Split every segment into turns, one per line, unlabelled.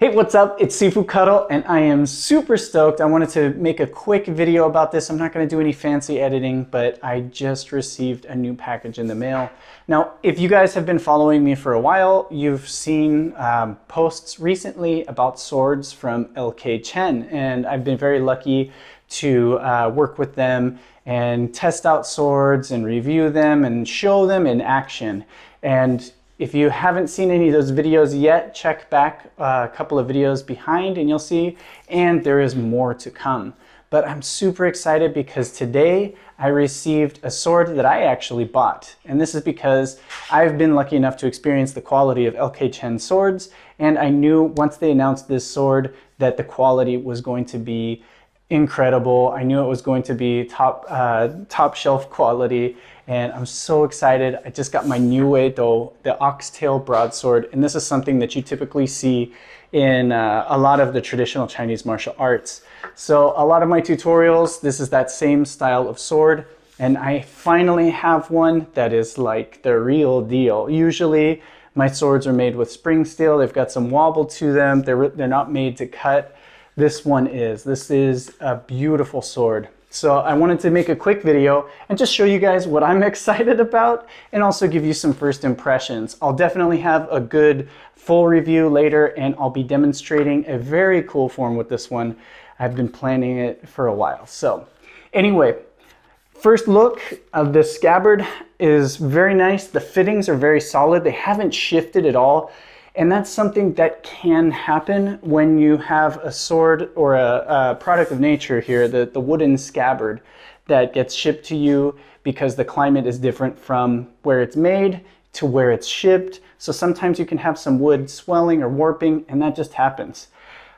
Hey, what's up? It's Sifu Kuttel, and I am super stoked. I wanted to make a quick video about this. I'm not going to do any fancy editing, but I just received a new package in the mail. Now, if you guys have been following me for a while, you've seen posts recently about swords from LK Chen, and I've been very lucky to work with them and test out swords and review them and show them in action. And if you haven't seen any of those videos yet, check back a couple of videos behind and you'll see, and there is more to come. But I'm super excited because today I received a sword that I actually bought. And this is because I've been lucky enough to experience the quality of LK Chen swords, and I knew once they announced this sword that the quality was going to be incredible. I knew it was going to be top shelf quality, and I'm so excited. I just got my Niu Wei Dao, the oxtail broadsword, and this is something that you typically see in a lot of the traditional Chinese martial arts. So a lot of my tutorials, this is that same style of sword, and I finally have one that is like the real deal. Usually my swords are made with spring steel. They've got some wobble to them. They're not made to cut. This one is. This is a beautiful sword. So I wanted to make a quick video and just show you guys what I'm excited about and also give you some first impressions. I'll definitely have a good full review later, and I'll be demonstrating a very cool form with this one. I've been planning it for a while. So anyway, first look of the scabbard is very nice. The fittings are very solid. They haven't shifted at all. And that's something that can happen when you have a sword or a product of nature here, the wooden scabbard that gets shipped to you because the climate is different from where it's made to where it's shipped. So sometimes you can have some wood swelling or warping, and that just happens.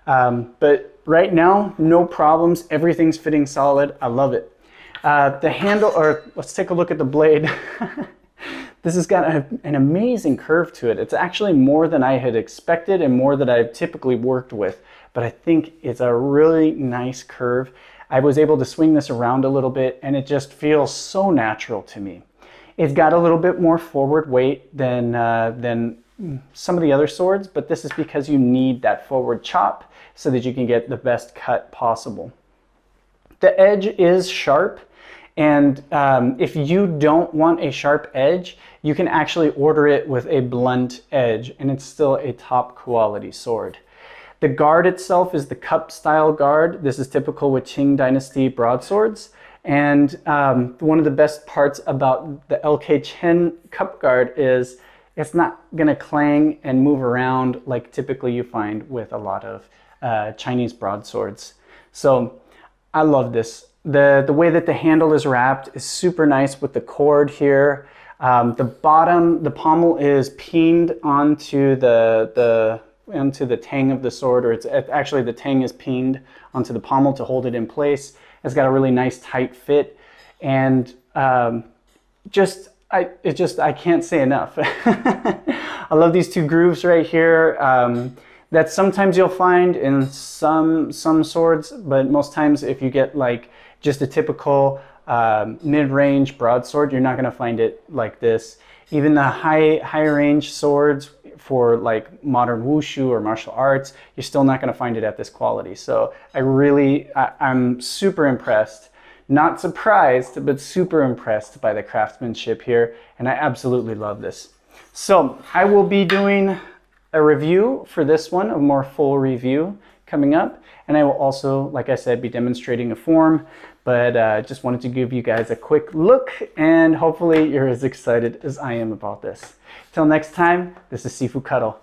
But right now, no problems. Everything's fitting solid. I love it. The handle, or let's take a look at the blade. This has got an amazing curve to it. It's actually more than I had expected and more than I've typically worked with, but I think it's a really nice curve. I was able to swing this around a little bit and it just feels so natural to me. It's got a little bit more forward weight than some of the other swords, but this is because you need that forward chop so that you can get the best cut possible. The edge is sharp. And if you don't want a sharp edge, you can actually order it with a blunt edge, and it's still a top quality sword. The guard itself is the cup style guard. This is typical with Qing Dynasty broadswords. And one of the best parts about the LK Chen cup guard is it's not gonna clang and move around like typically you find with a lot of Chinese broadswords. So I love this. The way that the handle is wrapped is super nice with the cord here. The bottom, the pommel is pinned onto the tang of the sword, or it's actually the tang is pinned onto the pommel to hold it in place. It's got a really nice tight fit, and I can't say enough. I love these two grooves right here. That sometimes you'll find in some swords, but most times if you get like just a typical mid-range broadsword, you're not going to find it like this. Even the higher range swords for like modern wushu or martial arts, you're still not going to find it at this quality. So I'm super impressed. Not surprised, but super impressed by the craftsmanship here, and I absolutely love this. So I will be doing a review for this one, a more full review coming up, and I will also, like I said, be demonstrating a form, but just wanted to give you guys a quick look, and hopefully you're as excited as I am about this. Till next time, this is Sifu Kuttel.